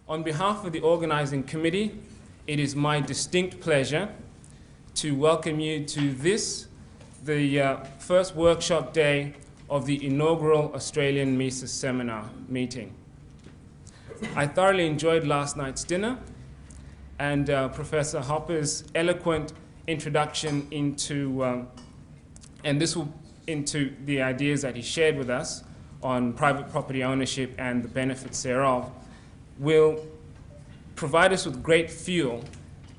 On behalf of the organizing committee, it is my distinct pleasure to welcome you to the first workshop day of the inaugural Australian Mises Seminar meeting. I thoroughly enjoyed last night's dinner and Professor Hopper's eloquent introduction into the ideas that he shared with us on private property ownership and the benefits thereof will provide us with great fuel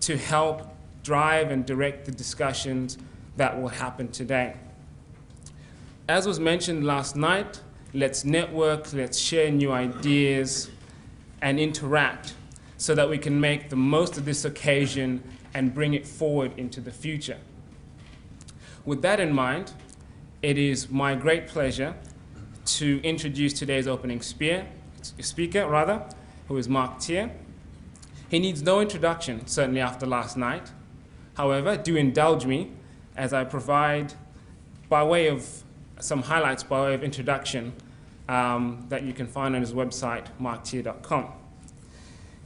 to help drive and direct the discussions that will happen today. As was mentioned last night, let's network, let's share new ideas and interact so that we can make the most of this occasion and bring it forward into the future. With that in mind, it is my great pleasure to introduce today's opening speaker, who is Mark Thier. He needs no introduction, certainly after last night. However, do indulge me as I provide, by way of some highlights, by way of introduction, that you can find on his website, markthier.com.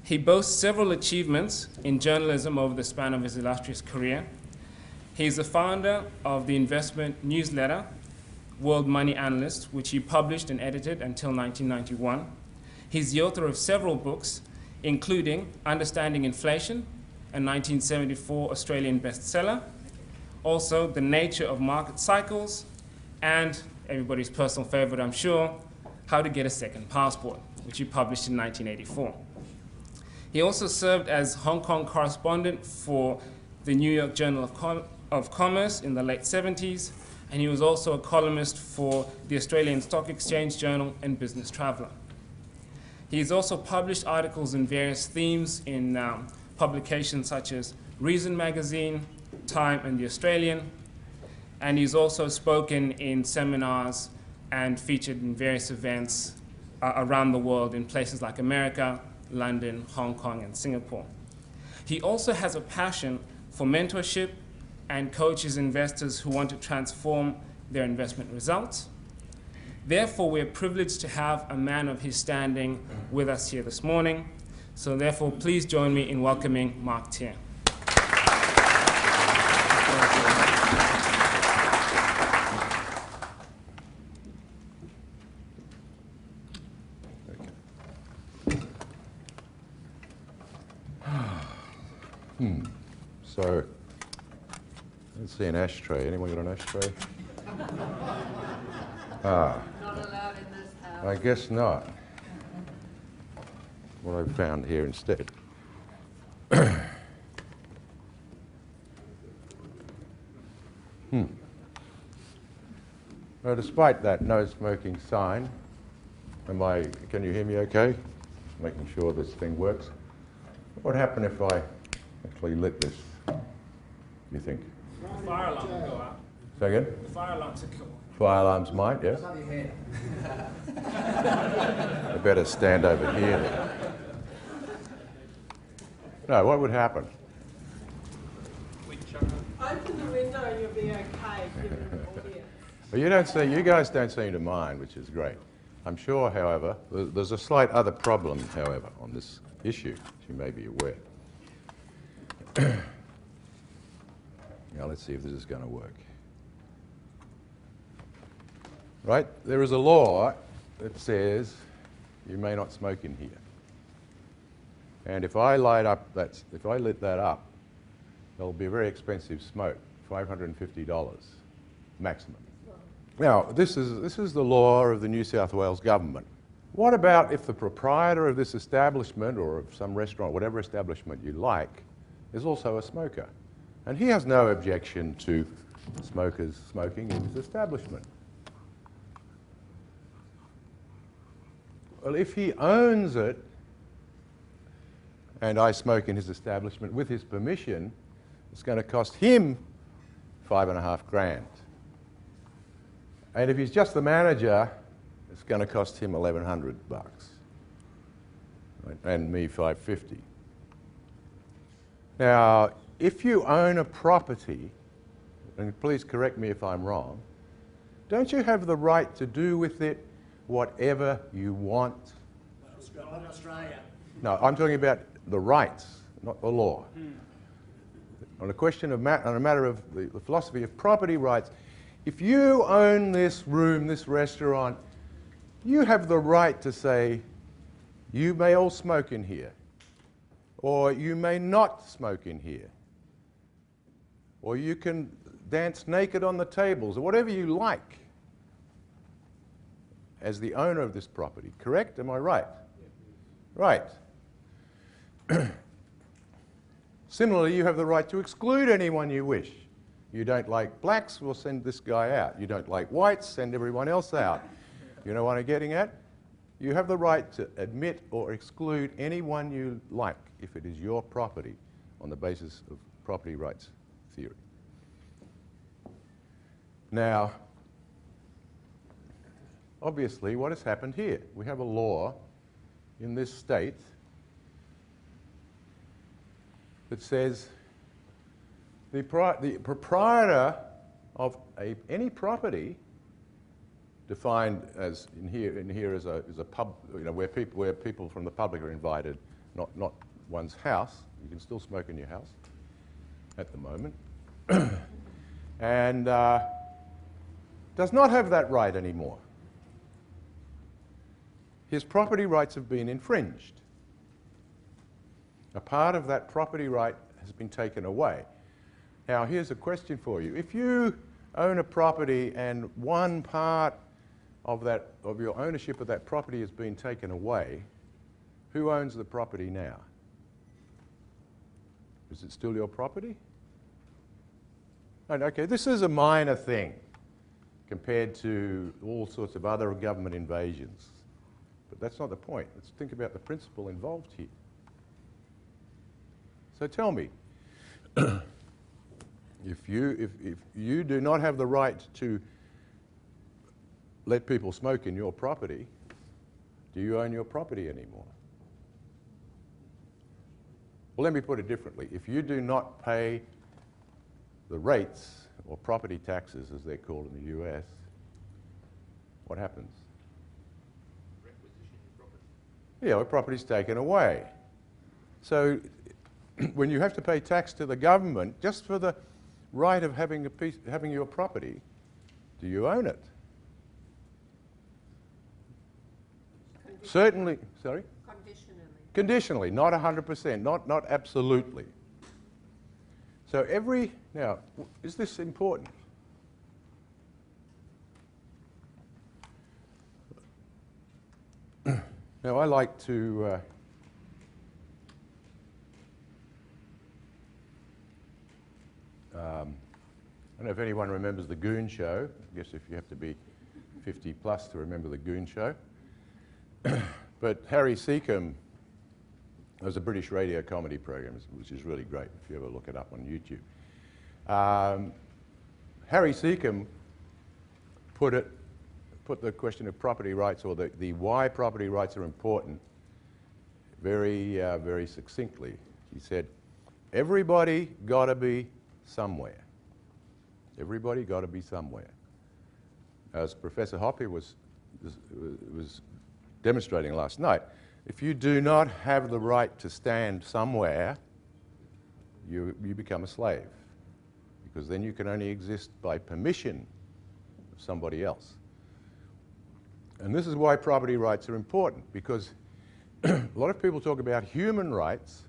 He boasts several achievements in journalism over the span of his illustrious career. He's the founder of the investment newsletter, World Money Analyst, which he published and edited until 1991. He's the author of several books, including Understanding Inflation, a 1974 Australian bestseller, also The Nature of Market Cycles, and everybody's personal favorite, I'm sure, How to Get a Second Passport, which he published in 1984. He also served as Hong Kong correspondent for the New York Journal of Commerce in the late 70s, and he was also a columnist for the Australian Stock Exchange Journal and Business Traveller. He's also published articles in various themes in publications such as Reason Magazine, Time and The Australian, and he's also spoken in seminars and featured in various events around the world in places like America, London, Hong Kong, and Singapore. He also has a passion for mentorship and coaches investors who want to transform their investment results. Therefore, we're privileged to have a man of his standing with us here this morning. So therefore, please join me in welcoming Mark Thier. So, let's see an ashtray. Anyone got an ashtray? Not allowed in this house. I guess not. What I found here instead. Well, despite that no smoking sign, can you hear me okay? Making sure this thing works. What would happen if I actually lit this, do you think? The fire alarm will go out. Say again? The fire alarm will go out. Fire alarms might, yes? I better stand over here then. No, what would happen? Open the window and you'll be okay, given the audience. Well, you guys don't seem to mind, which is great. I'm sure, however, there's a slight other problem, however, on this issue, as you may be aware. Now let's see if this is going to work. Right, there is a law that says you may not smoke in here. And if I lit that up, there'll be a very expensive smoke, $550 maximum. Now, this is the law of the New South Wales government. What about if the proprietor of this establishment or of some restaurant, whatever establishment you like, is also a smoker? And he has no objection to smokers smoking in his establishment. Well, if he owns it and I smoke in his establishment with his permission, it's going to cost him $5.5 grand. And if he's just the manager, it's going to cost him $1,100 bucks, right? And me $550. Now, if you own a property, and please correct me if I'm wrong, don't you have the right to do with it whatever you want? Not Australia. No, I'm talking about the rights, not the law. On a question of on a matter of the philosophy of property rights, if you own this room, this restaurant, you have the right to say, you may all smoke in here, or you may not smoke in here, or you can dance naked on the tables, or whatever you like as the owner of this property. Correct? Am I right? Right. Similarly, you have the right to exclude anyone you wish. You don't like blacks, we'll send this guy out. You don't like whites, send everyone else out. You know what I'm getting at? You have the right to admit or exclude anyone you like if it is your property on the basis of property rights theory. Now, obviously, what has happened here? We have a law in this state that says the proprietor of any property, defined as in here as a pub, you know, where people from the public are invited, not one's house. You can still smoke in your house at the moment, and does not have that right anymore. His property rights have been infringed. A part of that property right has been taken away. Now, here's a question for you. If you own a property and one part of your ownership of that property has been taken away, who owns the property now? Is it still your property? And okay, this is a minor thing compared to all sorts of other government invasions. But that's not the point. Let's think about the principle involved here. So tell me, if you do not have the right to let people smoke in your property, do you own your property anymore? Well, let me put it differently. If you do not pay the rates, or property taxes as they're called in the US, what happens? Requisition your property. Yeah, well, property's taken away. So when you have to pay tax to the government just for the right of having your property, do you own it? Certainly, sorry? Conditionally. Conditionally, not 100%, not absolutely. So now, is this important? Now, I like to I don't know if anyone remembers the Goon Show. I guess if you have to be 50 plus to remember the Goon Show. But Harry Seacombe was a British radio comedy program, which is really great if you ever look it up on YouTube. Harry Seacombe put the question of property rights, or the why property rights are important, very, very succinctly. He said, everybody got to be somewhere. Everybody got to be somewhere. As Professor Hoppe was demonstrating last night, if you do not have the right to stand somewhere, you become a slave, because then you can only exist by permission of somebody else. And this is why property rights are important, because a lot of people talk about human rights,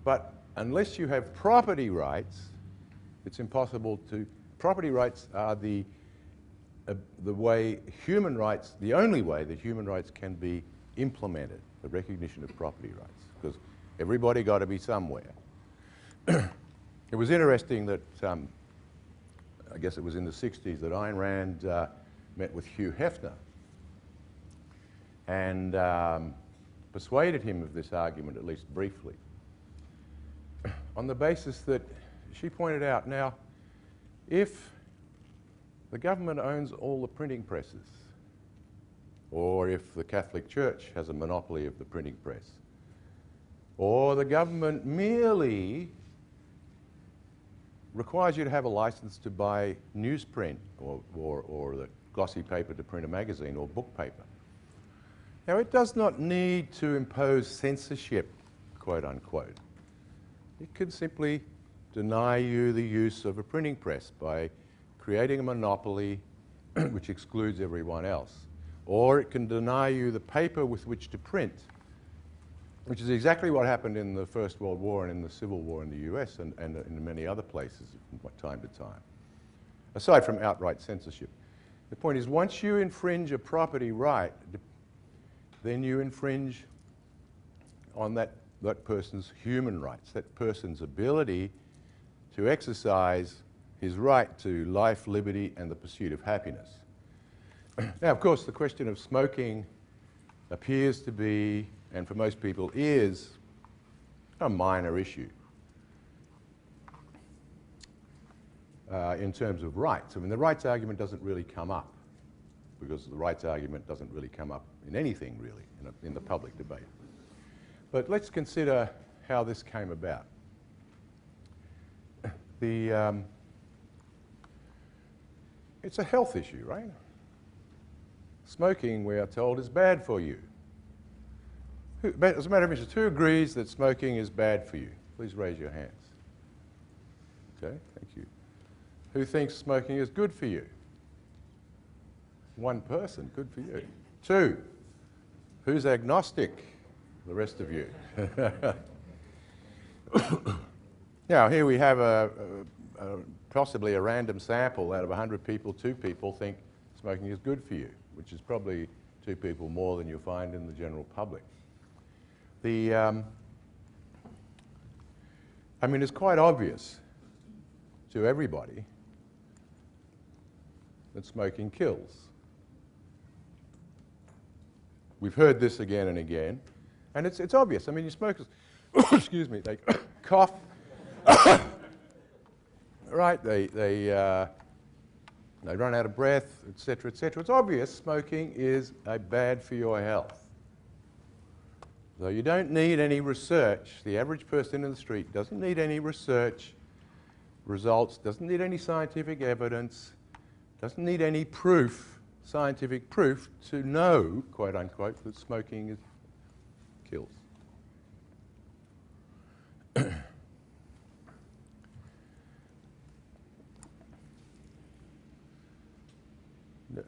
but unless you have property rights, it's impossible to. Property rights are the way human rights, the only way that human rights can be implemented, the recognition of property rights, because everybody got to be somewhere. It was interesting that, I guess it was in the 60s, that Ayn Rand met with Hugh Hefner and persuaded him of this argument, at least briefly, on the basis that she pointed out, now, if the government owns all the printing presses, or if the Catholic Church has a monopoly of the printing press, or the government merely requires you to have a license to buy newsprint or the glossy paper to print a magazine or book paper, Now, it does not need to impose censorship, quote unquote. It can simply deny you the use of a printing press by creating a monopoly which excludes everyone else. Or it can deny you the paper with which to print, which is exactly what happened in the First World War and in the Civil War in the US and in many other places from time to time, aside from outright censorship. The point is, once you infringe a property right, then you infringe on that person's human rights, that person's ability to exercise his right to life, liberty, and the pursuit of happiness. Now, of course, the question of smoking appears to be, and for most people is, a minor issue in terms of rights. I mean, the rights argument doesn't really come up, because the rights argument doesn't really come up in anything, really, in the public debate. But let's consider how this came about. It's a health issue, right? Smoking, we are told, is bad for you. As a matter of interest, who agrees that smoking is bad for you? Please raise your hands. Okay, thank you. Who thinks smoking is good for you? One person, good for you. Two, who's agnostic? The rest of you. Now, here we have possibly a random sample. Out of 100 people, 2 people think smoking is good for you, which is probably 2 people more than you'll find in the general public. I mean, it's quite obvious to everybody that smoking kills. We've heard this again and again, and it's obvious. I mean, you smokers, excuse me, they cough, right? They run out of breath, etc., etc. It's obvious smoking is bad for your health. So you don't need any research. The average person in the street doesn't need any research results, doesn't need any scientific evidence, doesn't need any proof, scientific proof, to know, quote unquote, that smoking kills.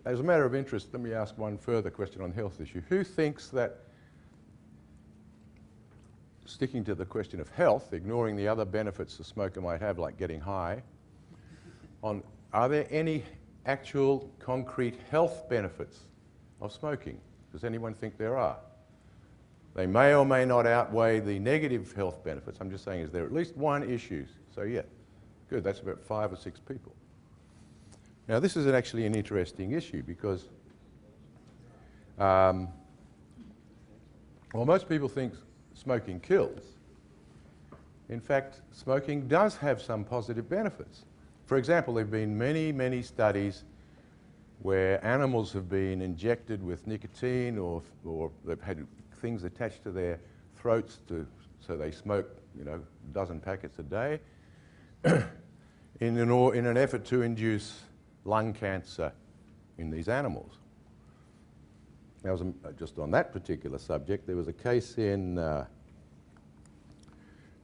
As a matter of interest, let me ask one further question on the health issue. Who thinks that, sticking to the question of health, ignoring the other benefits a smoker might have, like getting high, are there any actual concrete health benefits of smoking? Does anyone think there are? They may or may not outweigh the negative health benefits. I'm just saying, is there at least one issue? So yeah, good, that's about 5 or 6 people. Now, this is actually an interesting issue because, well, most people think smoking kills. In fact, smoking does have some positive benefits. For example, there have been many, many studies where animals have been injected with nicotine or they've had things attached to their throats so they smoke, you know, a dozen packets a day in an effort to induce lung cancer in these animals. Now, just on that particular subject, there was a case in,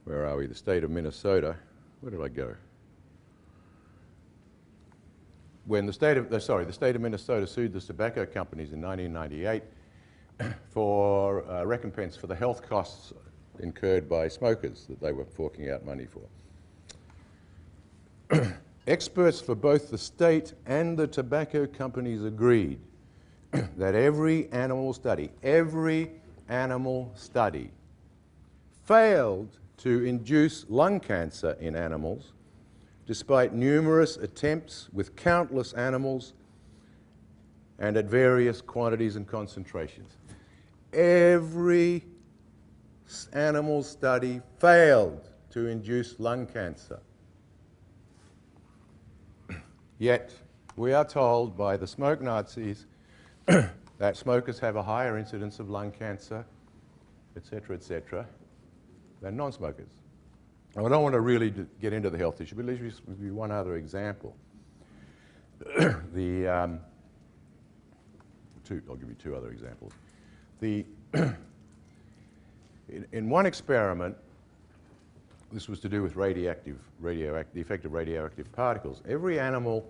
where are we, the state of Minnesota. Where did I go? When the state of Minnesota sued the tobacco companies in 1998 for recompense for the health costs incurred by smokers that they were forking out money for. Experts for both the state and the tobacco companies agreed that every animal study failed to induce lung cancer in animals, despite numerous attempts with countless animals and at various quantities and concentrations. Every animal study failed to induce lung cancer. Yet, we are told by the smoke Nazis that smokers have a higher incidence of lung cancer, etc., than non-smokers. Now, I don't want to really get into the health issue, but let me just give you one other example. I'll give you 2 other examples. the in one experiment, this was to do with the effect of radioactive particles. Every animal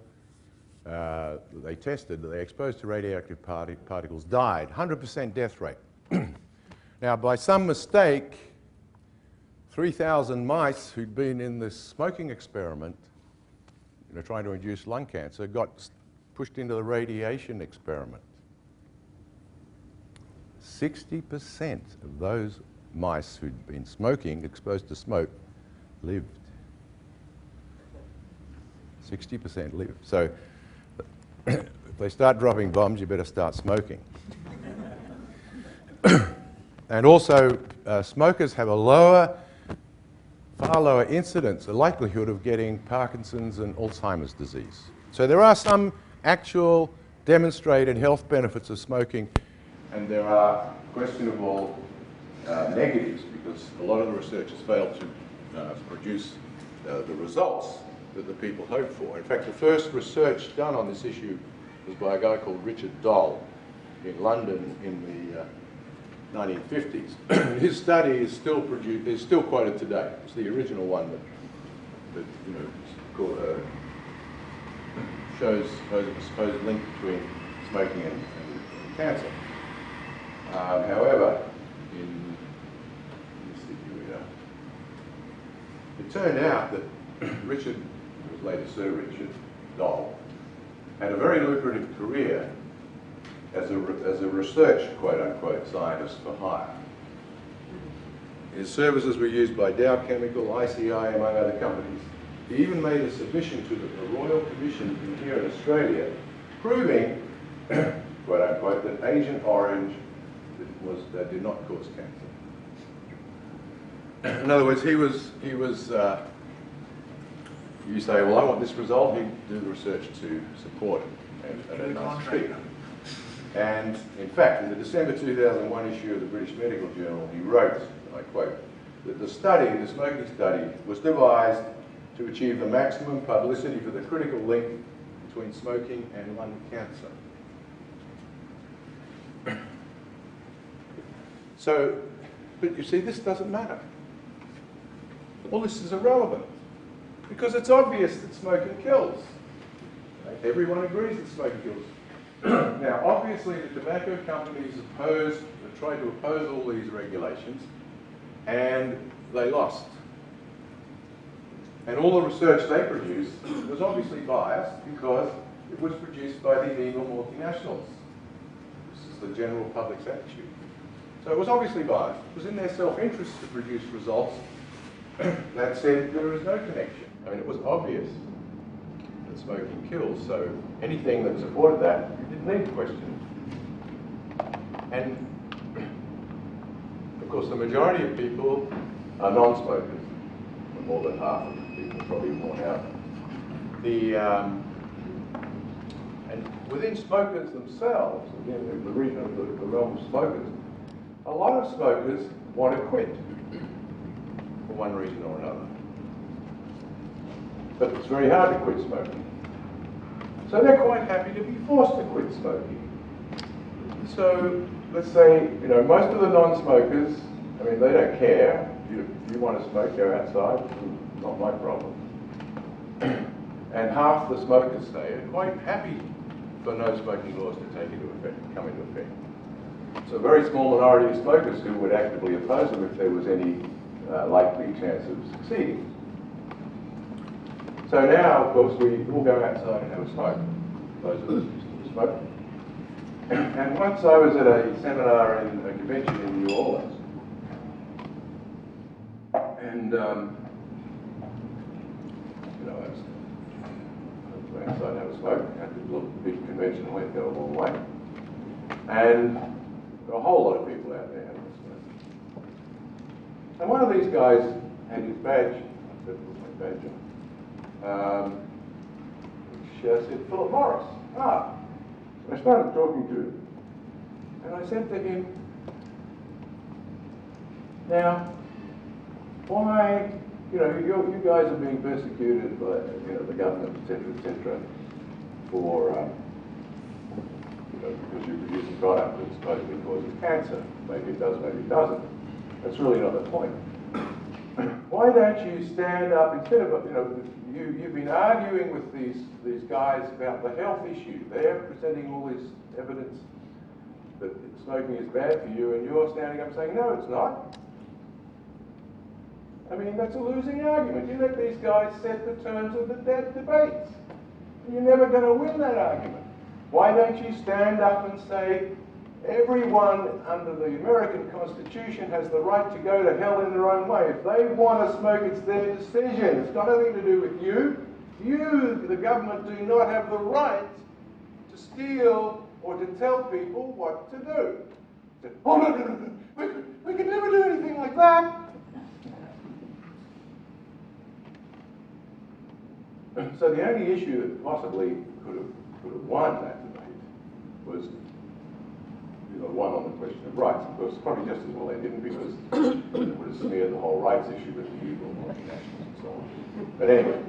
that they tested, that they exposed to radioactive particles, died, 100% death rate. Now, by some mistake, 3,000 mice who'd been in this smoking experiment, trying to induce lung cancer, got pushed into the radiation experiment. 60% of those mice who'd been smoking, exposed to smoke, lived. 60% lived. So if they start dropping bombs, you better start smoking. And also, smokers have a far lower incidence, a likelihood of getting Parkinson's and Alzheimer's disease. So there are some actual demonstrated health benefits of smoking, and there are questionable negatives, because a lot of the research has failed to produce the results that the people hope for. In fact, the first research done on this issue was by a guy called Richard Doll in London in the 1950s. His study is still quoted today. It's the original one that shows a supposed link between smoking and cancer. However, it turned out that Richard, who was later Sir Richard Doll, had a very lucrative career as a research, quote-unquote, scientist for hire. His services were used by Dow Chemical, ICI, among other companies. He even made a submission to the Royal Commission here in Australia, proving, quote-unquote, that Agent Orange did not cause cancer. In other words, you say, well, I want this result, he'd do the research to support it at a nice fee. And in fact, in the December 2001 issue of the British Medical Journal, he wrote, and I quote, that the smoking study, was devised to achieve the maximum publicity for the critical link between smoking and lung cancer. So, but you see, this doesn't matter. All this is irrelevant, because it's obvious that smoking kills. Everyone agrees that smoking kills. Now, obviously, the tobacco companies tried to oppose all these regulations, and they lost. And all the research they produced was obviously biased because it was produced by these evil multinationals. This is the general public's attitude. So it was obviously biased. It was in their self-interest to produce results that said there is no connection. I mean, it was obvious that smoking kills, so anything that supported that, you didn't need to question. And, of course, the majority of people are non-smokers, more than half of the people, probably more now. And within smokers themselves, again, the region of the realm of smokers, a lot of smokers want to quit for one reason or another. But it's very hard to quit smoking. So they're quite happy to be forced to quit smoking. So let's say, most of the non-smokers, I mean, they don't care. If you want to smoke, go outside. Not my problem. And half the smokers, say, are quite happy for no smoking laws to come into effect. So a very small minority of smokers who would actively oppose them if there was any likely chance of succeeding. So now, of course, we all go outside and have a smoke. Those of us who smoke. And once I was at a seminar in a convention in New Orleans, and I was outside and have a smoke. At the little big convention, I went go a long way, and there were a whole lot of people out there having a smoke. And one of these guys had his badge. I said, "What's my badge on?" Which said Philip Morris. So I started talking to him, and I said to him, "Now, why, you guys are being persecuted by, the government, etc., for because you produce a product that supposedly causes cancer. Maybe it does, maybe it doesn't. That's really not the point. Why don't you stand up instead of, you've been arguing with these guys about the health issue. They're presenting all this evidence that smoking is bad for you, and you're standing up saying, no, it's not. I mean, that's a losing argument. You let these guys set the terms of the debates. You're never going to win that argument. Why don't you stand up and say, everyone under the American Constitution has the right to go to hell in their own way. If they want to smoke, it's their decision. It's got nothing to do with you. You, the government, do not have the right to steal or to tell people what to do. Oh, no. We could never do anything like that. So the only issue that possibly could have won that debate was one on the question of rights. Of course, probably just as well they didn't, because it would have smeared the whole rights issue with the evil multinationals and so on. But anyway,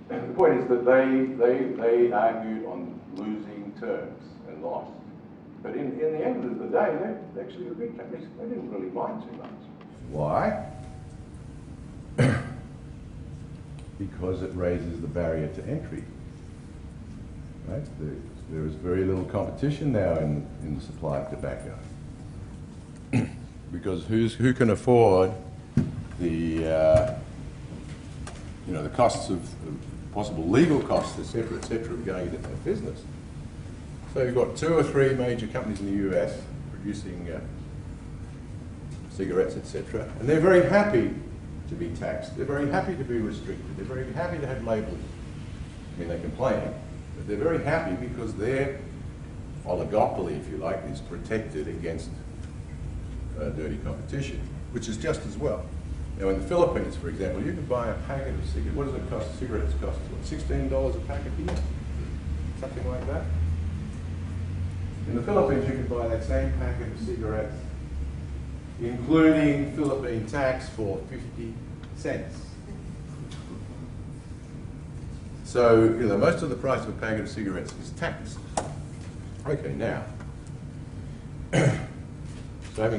the point is that they argued on losing terms and lost. But in the end of the day, they actually, the big companies, they didn't really mind too much. Why? Because it raises the barrier to entry. Right? There is very little competition now in the supply of tobacco. Because who can afford the the costs of possible legal costs, etc., of going into that business. So you've got 2 or 3 major companies in the US producing cigarettes, etc., and they're very happy to be taxed. They're very happy to be restricted. They're very happy to have labels. I mean, they complain, but they're very happy because their oligopoly, if you like, is protected against dirty competition, which is just as well. Now, in the Philippines, for example, you can buy a packet of cigarettes. What does it cost? Cigarettes cost, what, $16 a packet here? Something like that. In the Philippines, you can buy that same packet of cigarettes, including Philippine tax, for 50 cents. So, most of the price of a packet of cigarettes is taxed. Okay, now, so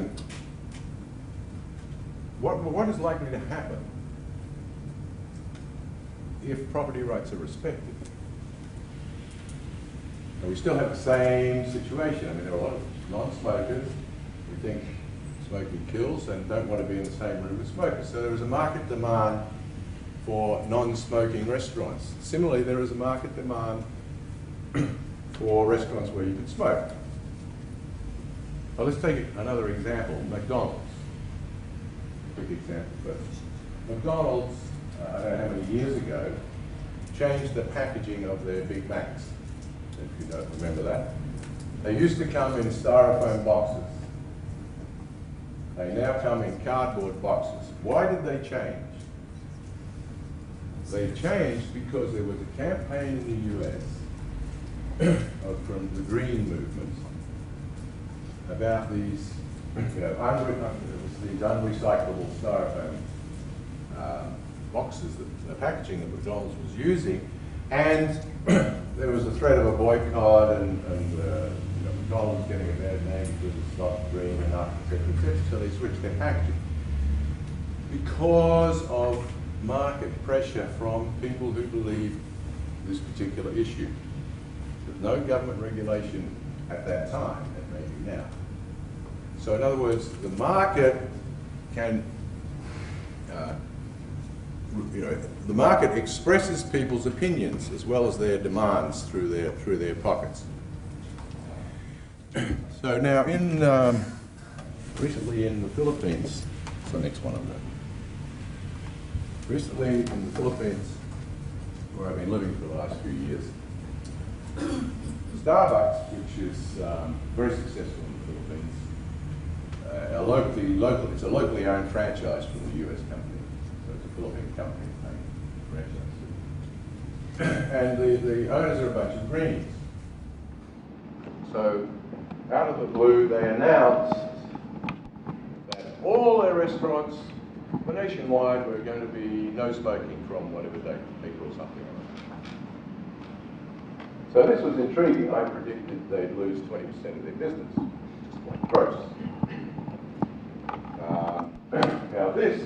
what is likely to happen if property rights are respected? And we still have the same situation. I mean, there are a lot of non-smokers who think smoking kills and don't want to be in the same room with smokers. So there is a market demand for non-smoking restaurants. Similarly, there is a market demand for restaurants where you can smoke. Well, let's take another example, McDonald's. Quick example first. McDonald's, I don't know how many years ago, changed the packaging of their Big Macs, if you don't remember that. They used to come in styrofoam boxes. They now come in cardboard boxes. Why did they change? They changed because there was a campaign in the US from the Green movement about these, these unrecyclable styrofoam boxes, the packaging that McDonald's was using, and there was a threat of a boycott, and McDonald's was getting a bad name because it's not green enough, etc., so they switched their packaging. Because of market pressure from people who believe this particular issue. There's no government regulation at that time, and maybe now. So in other words, the market can, the market expresses people's opinions as well as their demands through their pockets. So now, recently in the Philippines, what's the next one on that? Recently in the Philippines, where I've been living for the last few years, Starbucks, which is very successful in the Philippines, it's a locally owned franchise from the US company, so it's a Philippine company paying franchise. And the owners are a bunch of greenies. So, out of the blue, they announced that all their restaurants nationwide were going to be no smoking from whatever date, April or something. So this was intriguing. I predicted they'd lose 20% of their business, just quite gross. Now this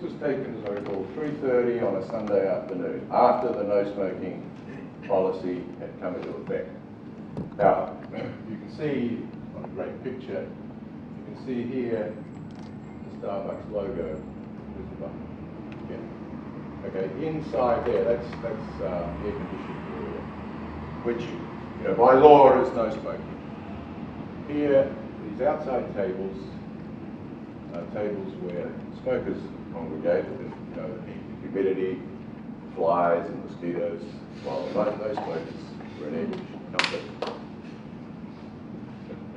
was taken, as I recall, 3:30 on a Sunday afternoon, after the no smoking policy had come into effect. Now, you can see on a great picture, you can see here the Starbucks logo. There's the button. Yeah. Okay, inside there, that's the air conditioning area, which, you know, by law is no smoking. Here, these outside tables are tables where smokers congregate, and, you know, the humidity, flies and mosquitoes, while no smokers were in air conditioned comfort.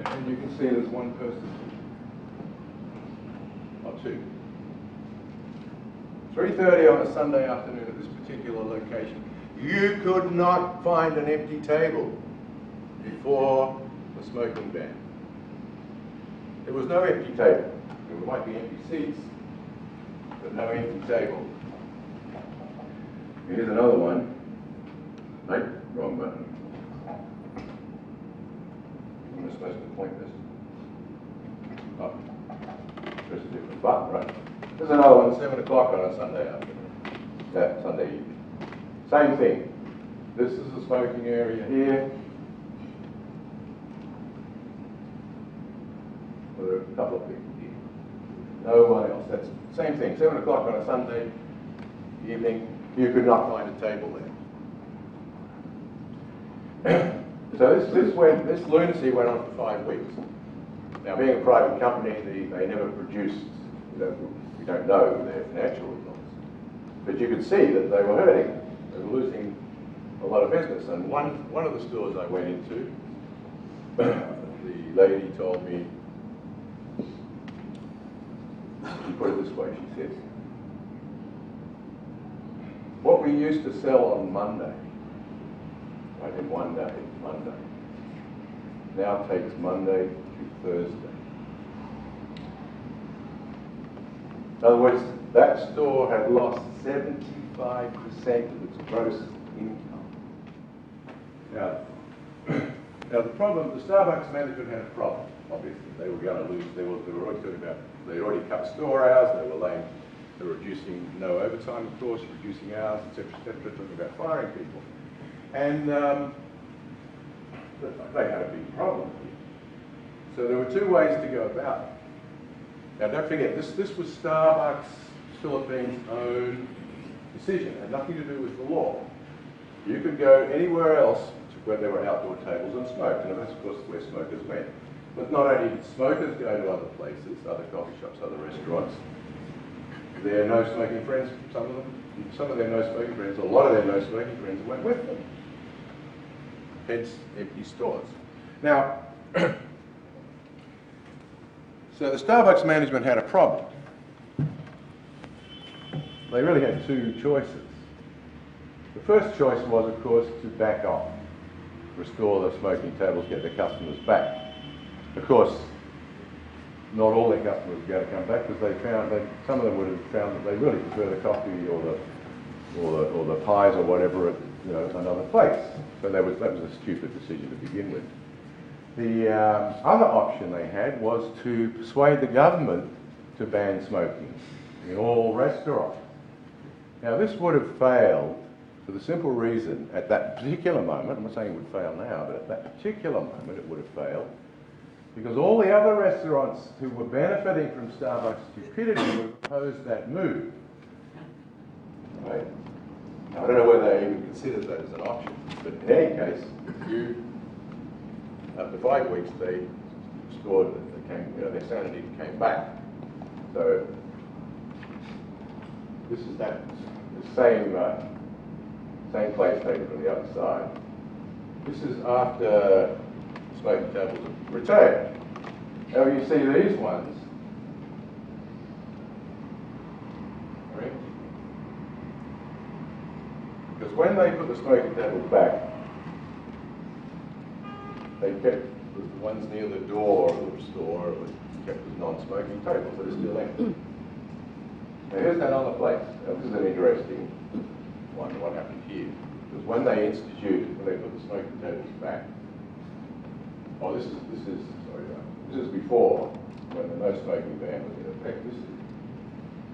And you can see there's one person, or two. 3:30 on a Sunday afternoon at this particular location. You could not find an empty table before the smoking ban. There was no empty table. There might be empty seats, but no empty table. Here's another one. Nope, wrong button. I'm supposed to point this. Oh, there's a different button, right? There's another one, 7 o'clock on a Sunday afternoon. Sunday evening. Same thing. This is the smoking area here. There are a couple of people here. No one else. That's the same thing. 7 o'clock on a Sunday evening. You could not find a table there. So this lunacy went on for 5 weeks. Now, being a private company, they never produced, you know, we don't know their financial results. But you could see that they were hurting. They were losing a lot of business. And one of the stores I went into, the lady told me, she put it this way, she said, what we used to sell on Monday, right, in one day, Monday, now takes Monday to Thursday. In other words, that store had lost 75% of its gross income. Now the problem, the Starbucks management had a problem, obviously. They were going to lose, they were already talking about, they already cut store hours, they were reducing no overtime, of course, reducing hours, etc., talking about firing people. And they had a big problem here. So there were two ways to go about it. Now don't forget, this was Starbucks Philippines' own decision. It had nothing to do with the law. You could go anywhere else where there were outdoor tables and smoke, and that's of course where smokers went. But not only did smokers go to other places, other coffee shops, other restaurants, their no-smoking friends, some of their no-smoking friends, a lot of their no-smoking friends went with them. Hence, empty stores. Now, so the Starbucks management had a problem. They really had two choices. The first choice was, of course, to back off, restore the smoking tables, get their customers back. Of course, not all their customers were going to come back because some of them would have found that they really prefer the coffee or the pies or whatever at, you know, another place. So that was a stupid decision to begin with. The other option they had was to persuade the government to ban smoking in all restaurants. Now this would have failed for the simple reason, at that particular moment, I'm not saying it would fail now, but at that particular moment it would have failed, because all the other restaurants who were benefiting from Starbucks' stupidity would have opposed that move. Right? Now, I don't know whether they even considered that as an option, but in any case, after 5 weeks, they scored, their sanity came back. So this is the same place taken from the other side. This is after smoking tables have returned. Now you see these ones are empty. Because when they put the smoking tables back, they kept the ones near the door of the store, it was kept as non-smoking tables, but it's still empty. Now here's another place. Now, this is an interesting one, what happened here. Because when they put the smoking tables back, this is before, when the no smoking ban was in effect. This is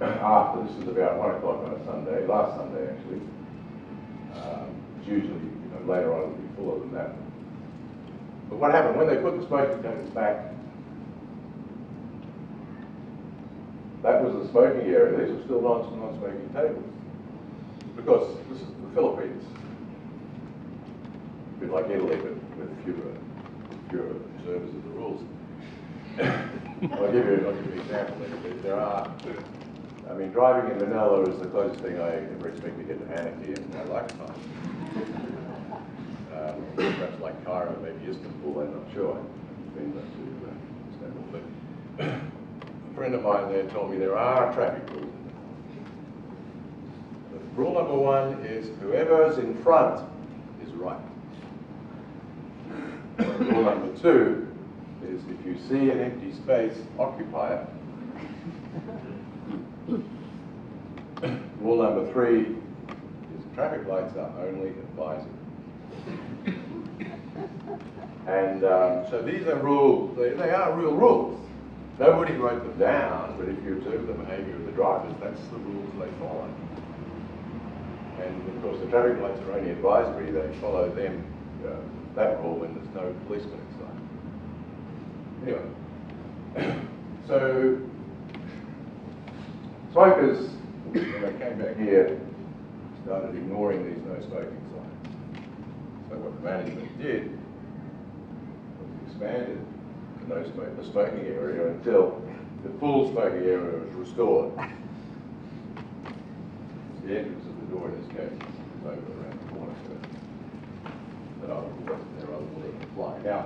after. This is about 1 o'clock on a Sunday, last Sunday actually. It's usually, later on it'll be fuller than that. But what happened when they put the smoking tables back? That was the smoking area. These were still non-smoking tables, because this is the Philippines, a bit like Italy, but with fewer observers of the rules. I'll give you an example. There are, driving in Manila is the closest thing I ever expect to get to anarchy in my lifetime. Perhaps like Cairo, maybe Istanbul, I'm not sure. I've been to Istanbul, but a friend of mine there told me there are traffic rules. Rule number 1 is whoever's in front is right. Rule number 2 is if you see an empty space, occupy it. Rule number 3 is traffic lights are only advisory. And so these are rules, they are real rules. Nobody wrote them down, but if you observe the behavior of the drivers, that's the rules they follow. And of course the traffic lights are only advisory, they follow them, that rule when there's no policeman inside. Anyway, so smokers, when they came back here, started ignoring these no smoking signs. So what the management did was expanded the smoking area until the full smoking area was restored. The entrance of the door in this case is over around the corner, so that other will apply. Now,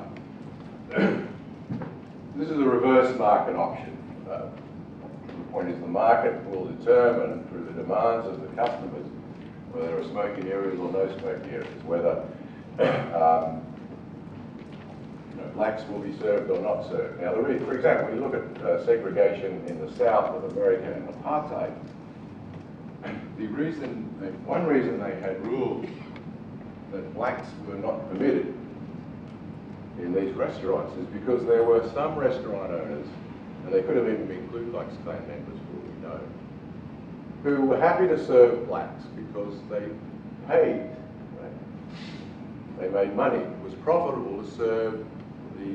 this is a reverse market option. The point is the market will determine through the demands of the customers whether there are smoking areas or no smoking areas, whether blacks will be served or not served. Now, for example, when you look at segregation in the South of America and apartheid, one reason they had rules that blacks were not permitted in these restaurants is because there were some restaurant owners, and they could have even been Ku Klux Klan members, for all we know, who were happy to serve blacks because they paid, right? They made money. It was profitable to serve the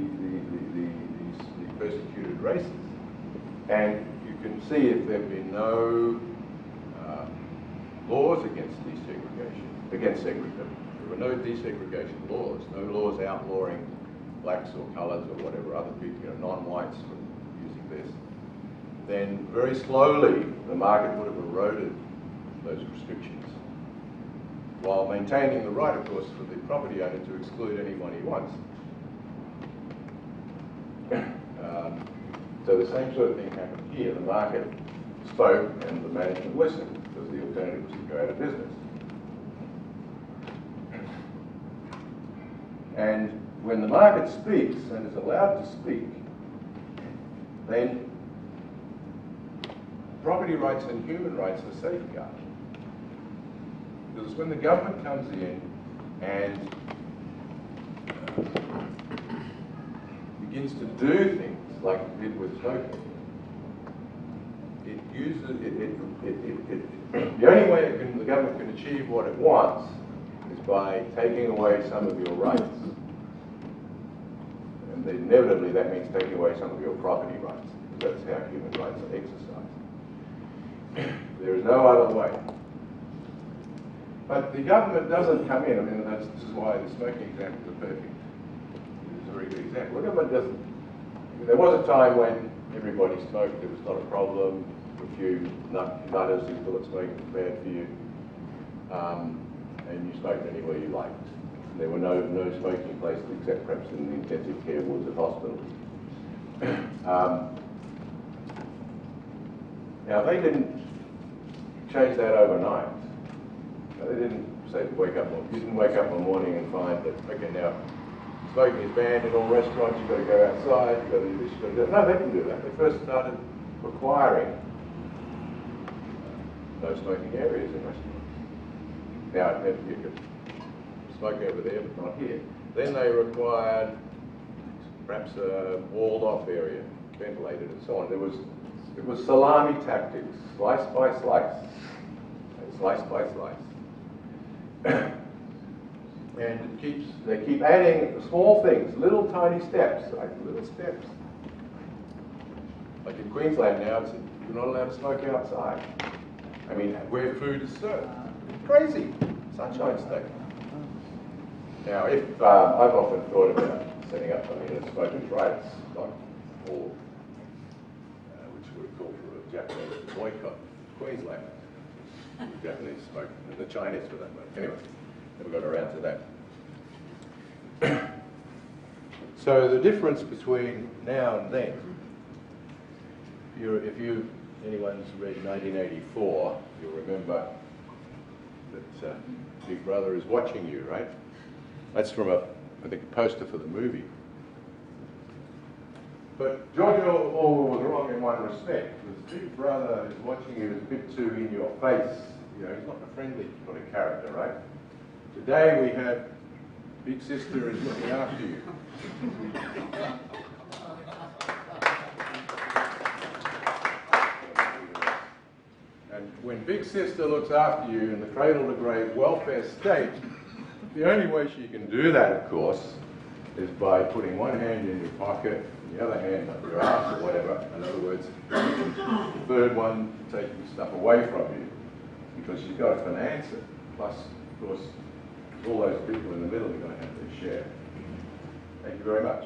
persecuted races. And you can see if there have been no laws against segregation. There were no desegregation laws, no laws outlawing blacks or colours or whatever other people, non-whites from using this. Then very slowly the market would have eroded those restrictions, while maintaining the right, of course, for the property owner to exclude anyone he wants. So the same sort of thing happened here. The market spoke and the management listened, because the alternative was to go out of business. And when the market speaks and is allowed to speak, then property rights and human rights are safeguarded. Because when the government comes in and begins to do things like it did with smoking, the only way the government can achieve what it wants is by taking away some of your rights. And inevitably that means taking away some of your property rights, because that's how human rights are exercised. There is no other way. But the government doesn't come in. This is why the smoking examples are perfect. It's a very good example. The government doesn't. There was a time when everybody smoked. It was not a problem. A few nutters who thought smoking was bad for you, and you smoked anywhere you liked. There were no smoking places except perhaps in the intensive care wards of hospitals. Now they didn't change that overnight. They didn't say you didn't wake up one morning and find that, okay, now smoking is banned in all restaurants, you've got to go outside, you've got to do this, you've got to do that. No, they didn't do that. They first started requiring no smoking areas in restaurants. Now, smoke over there, but not here. Then they required perhaps a walled-off area, ventilated and so on. It was salami tactics, slice by slice, and slice by slice. And they keep adding small things, little tiny steps, like little steps. Like in Queensland now, you're not allowed to smoke outside. I mean, where food is served. Crazy. Sunshine State. Now, if I've often thought about setting up, a smokers' rights, like all, which would call for a Japanese boycott of Queensland. The Japanese smoke, and the Chinese for that matter. Anyway, never got around to that. So the difference between now and then, if anyone's read 1984, you'll remember that Big Brother is watching you, right? That's from I think, a poster for the movie. But George Orwell was wrong in one respect, because Big Brother is watching you as a bit too in your face. You know, he's not a friendly sort of character, right? Today we have Big Sister is looking after you. And when Big Sister looks after you in the cradle-to-grave welfare state, the only way she can do that, of course, is by putting one hand in your pocket and the other hand up your ass or whatever. In other words, the third one taking stuff away from you, because she's got to finance it. Plus, of course, all those people in the middle are going to have their share. Thank you very much.